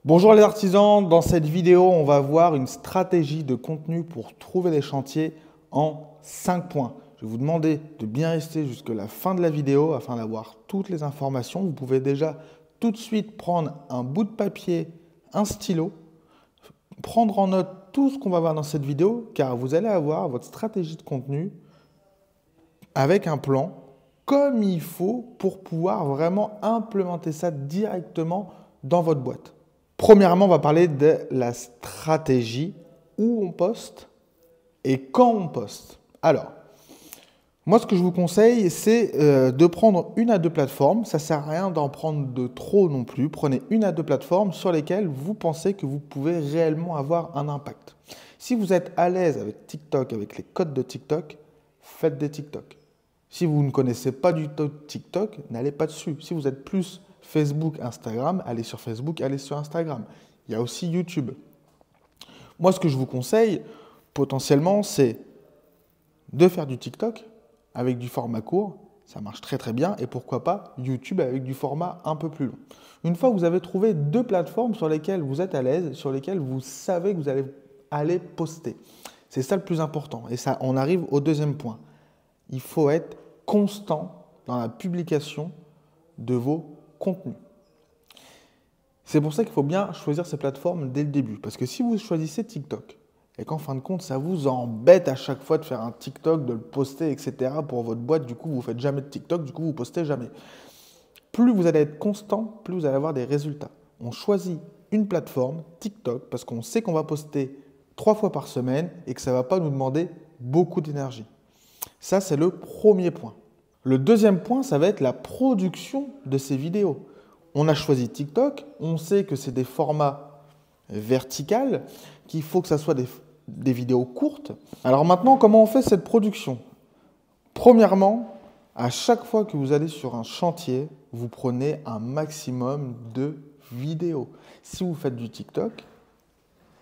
Bonjour les artisans, dans cette vidéo, on va voir une stratégie de contenu pour trouver des chantiers en 5 points. Je vais vous demander de bien rester jusqu'à la fin de la vidéo afin d'avoir toutes les informations. Vous pouvez déjà tout de suite prendre un bout de papier, un stylo, prendre en note tout ce qu'on va voir dans cette vidéo car vous allez avoir votre stratégie de contenu avec un plan comme il faut pour pouvoir vraiment implémenter ça directement dans votre boîte. Premièrement, on va parler de la stratégie, où on poste et quand on poste. Alors, moi, ce que je vous conseille, c'est de prendre une à deux plateformes. Ça ne sert à rien d'en prendre de trop non plus. Prenez une à deux plateformes sur lesquelles vous pensez que vous pouvez réellement avoir un impact. Si vous êtes à l'aise avec TikTok, avec les codes de TikTok, faites des TikTok. Si vous ne connaissez pas du tout TikTok, n'allez pas dessus. Si vous êtes plus Facebook, Instagram, allez sur Facebook, allez sur Instagram. Il y a aussi YouTube. Moi, ce que je vous conseille, potentiellement, c'est de faire du TikTok avec du format court. Ça marche très très bien. Et pourquoi pas YouTube avec du format un peu plus long. Une fois que vous avez trouvé deux plateformes sur lesquelles vous êtes à l'aise, sur lesquelles vous savez que vous allez aller poster. C'est ça le plus important. Et ça, on arrive au deuxième point. Il faut être constant dans la publication de vos contenus. C'est pour ça qu'il faut bien choisir ces plateformes dès le début. Parce que si vous choisissez TikTok et qu'en fin de compte, ça vous embête à chaque fois de faire un TikTok, de le poster, etc. pour votre boîte, du coup, vous ne faites jamais de TikTok, du coup, vous ne postez jamais. Plus vous allez être constant, plus vous allez avoir des résultats. On choisit une plateforme, TikTok, parce qu'on sait qu'on va poster 3 fois par semaine et que ça ne va pas nous demander beaucoup d'énergie. Ça, c'est le premier point. Le deuxième point, ça va être la production de ces vidéos. On a choisi TikTok, on sait que c'est des formats verticaux, qu'il faut que ça soit des vidéos courtes. Alors maintenant, comment on fait cette production? Premièrement, à chaque fois que vous allez sur un chantier, vous prenez un maximum de vidéos. Si vous faites du TikTok,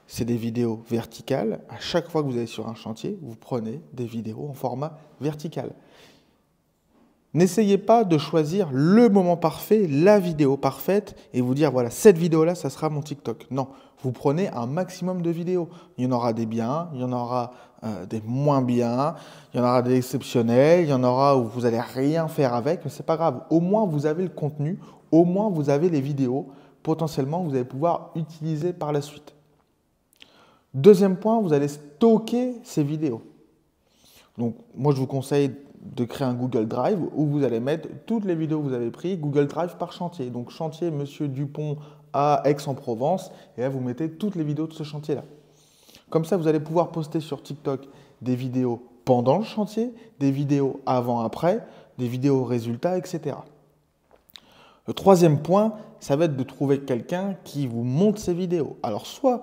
c'est des vidéos verticales. À chaque fois que vous allez sur un chantier, vous prenez des vidéos en format vertical. N'essayez pas de choisir le moment parfait, la vidéo parfaite et vous dire voilà, cette vidéo-là, ça sera mon TikTok. Non, vous prenez un maximum de vidéos. Il y en aura des biens, il y en aura des moins bien, il y en aura des exceptionnels, il y en aura où vous n'allez rien faire avec, mais ce n'est pas grave. Au moins, vous avez le contenu, au moins, vous avez les vidéos, potentiellement, vous allez pouvoir utiliser par la suite. Deuxième point, vous allez stocker ces vidéos. Donc, moi, je vous conseille de créer un Google Drive où vous allez mettre toutes les vidéos que vous avez prises, Google Drive par chantier. Donc, chantier Monsieur Dupont à Aix-en-Provence, et là, vous mettez toutes les vidéos de ce chantier-là. Comme ça, vous allez pouvoir poster sur TikTok des vidéos pendant le chantier, des vidéos avant-après, des vidéos résultats, etc. Le troisième point, ça va être de trouver quelqu'un qui vous monte ces vidéos. Alors, soit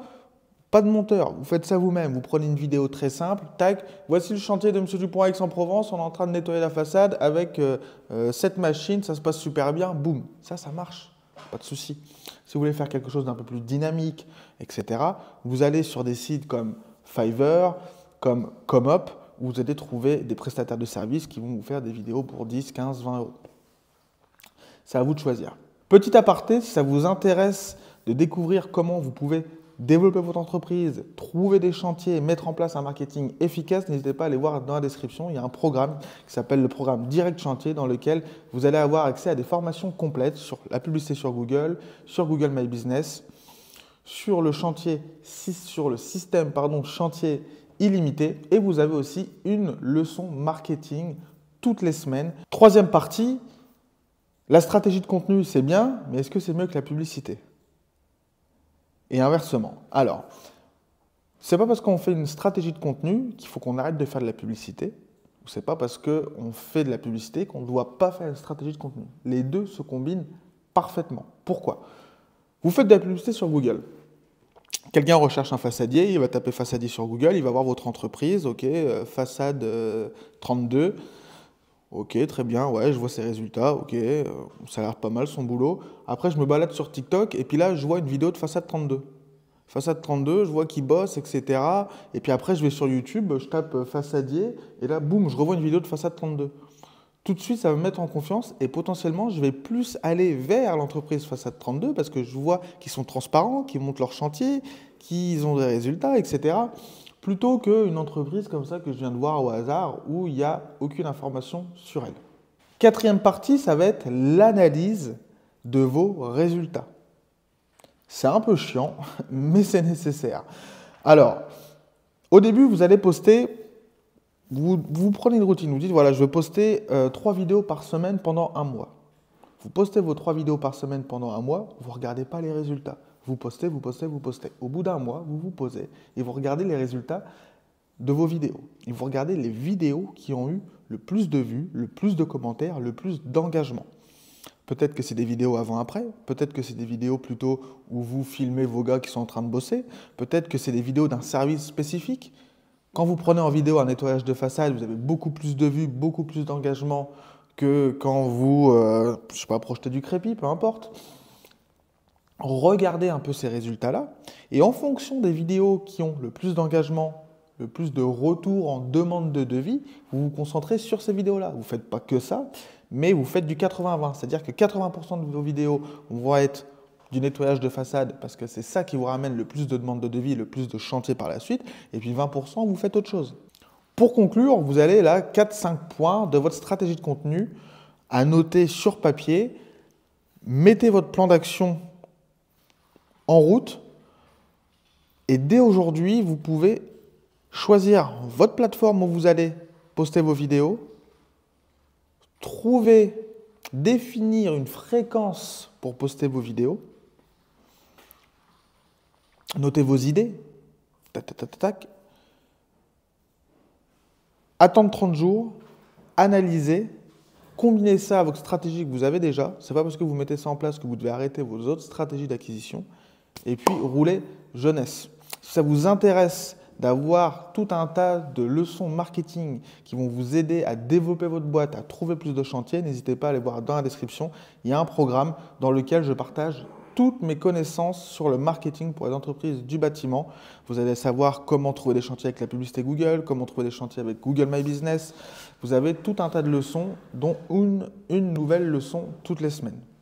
pas de monteur, vous faites ça vous-même, vous prenez une vidéo très simple, tac, voici le chantier de M. Dupont à Aix-en-Provence, on est en train de nettoyer la façade avec cette machine, ça se passe super bien, boum, ça marche, pas de souci. Si vous voulez faire quelque chose d'un peu plus dynamique, etc., vous allez sur des sites comme Fiverr, comme ComUp, où vous allez trouver des prestataires de services qui vont vous faire des vidéos pour 10, 15, 20 euros. C'est à vous de choisir. Petit aparté, si ça vous intéresse de découvrir comment vous pouvez développer votre entreprise, trouver des chantiers, mettre en place un marketing efficace, n'hésitez pas à aller voir dans la description. Il y a un programme qui s'appelle le programme Direct Chantier dans lequel vous allez avoir accès à des formations complètes sur la publicité sur Google My Business, sur le système chantier illimité et vous avez aussi une leçon marketing toutes les semaines. Troisième partie, la stratégie de contenu, c'est bien, mais est-ce que c'est mieux que la publicité ? Et inversement. Alors, ce n'est pas parce qu'on fait une stratégie de contenu qu'il faut qu'on arrête de faire de la publicité, ou ce n'est pas parce qu'on fait de la publicité qu'on ne doit pas faire une stratégie de contenu. Les deux se combinent parfaitement. Pourquoi ? Vous faites de la publicité sur Google. Quelqu'un recherche un façadier, il va taper façadier sur Google, il va voir votre entreprise, ok, façade 32. Ok, très bien, ouais, je vois ses résultats, ok, ça a l'air pas mal son boulot. Après, je me balade sur TikTok et puis là, je vois une vidéo de façade 32. Façade 32, je vois qu'il bosse, etc. Et puis après, je vais sur YouTube, je tape façadier et là, boum, je revois une vidéo de façade 32. tout de suite, ça va me mettre en confiance et potentiellement, je vais plus aller vers l'entreprise Façade 32 parce que je vois qu'ils sont transparents, qu'ils montrent leur chantier, qu'ils ont des résultats, etc. Plutôt qu'une entreprise comme ça que je viens de voir au hasard où il n'y a aucune information sur elle. Quatrième partie, ça va être l'analyse de vos résultats. C'est un peu chiant, mais c'est nécessaire. Alors, au début, vous allez poster, vous prenez une routine, vous dites, voilà, je vais poster 3 vidéos par semaine pendant un mois. Vous postez vos 3 vidéos par semaine pendant un mois, vous ne regardez pas les résultats. Vous postez, vous postez, vous postez. Au bout d'un mois, vous vous posez et vous regardez les résultats de vos vidéos. Et vous regardez les vidéos qui ont eu le plus de vues, le plus de commentaires, le plus d'engagement. Peut-être que c'est des vidéos avant-après, peut-être que c'est des vidéos plutôt où vous filmez vos gars qui sont en train de bosser, peut-être que c'est des vidéos d'un service spécifique. Quand vous prenez en vidéo un nettoyage de façade, vous avez beaucoup plus de vues, beaucoup plus d'engagement que quand vous, je sais pas, projetez du crépi, peu importe. Regardez un peu ces résultats-là et en fonction des vidéos qui ont le plus d'engagement, le plus de retours en demande de devis, vous vous concentrez sur ces vidéos-là. Vous ne faites pas que ça, mais vous faites du 80-20. C'est-à-dire que 80% de vos vidéos vont être du nettoyage de façade parce que c'est ça qui vous ramène le plus de demandes de devis, le plus de chantiers par la suite. Et puis 20%, vous faites autre chose. Pour conclure, vous allez là 4-5 points de votre stratégie de contenu à noter sur papier. Mettez votre plan d'action en route et dès aujourd'hui, vous pouvez choisir votre plateforme où vous allez poster vos vidéos, définir une fréquence pour poster vos vidéos, notez vos idées, tac, tac, tac, tac, attendre 30 jours, analyser, combiner ça à votre stratégie que vous avez déjà. Ce n'est pas parce que vous mettez ça en place que vous devez arrêter vos autres stratégies d'acquisition. Et puis, rouler jeunesse. Si ça vous intéresse d'avoir tout un tas de leçons marketing qui vont vous aider à développer votre boîte, à trouver plus de chantiers, n'hésitez pas à aller voir dans la description. Il y a un programme dans lequel je partage toutes mes connaissances sur le marketing pour les entreprises du bâtiment. Vous allez savoir comment trouver des chantiers avec la publicité Google, comment trouver des chantiers avec Google My Business. Vous avez tout un tas de leçons, dont une nouvelle leçon toutes les semaines.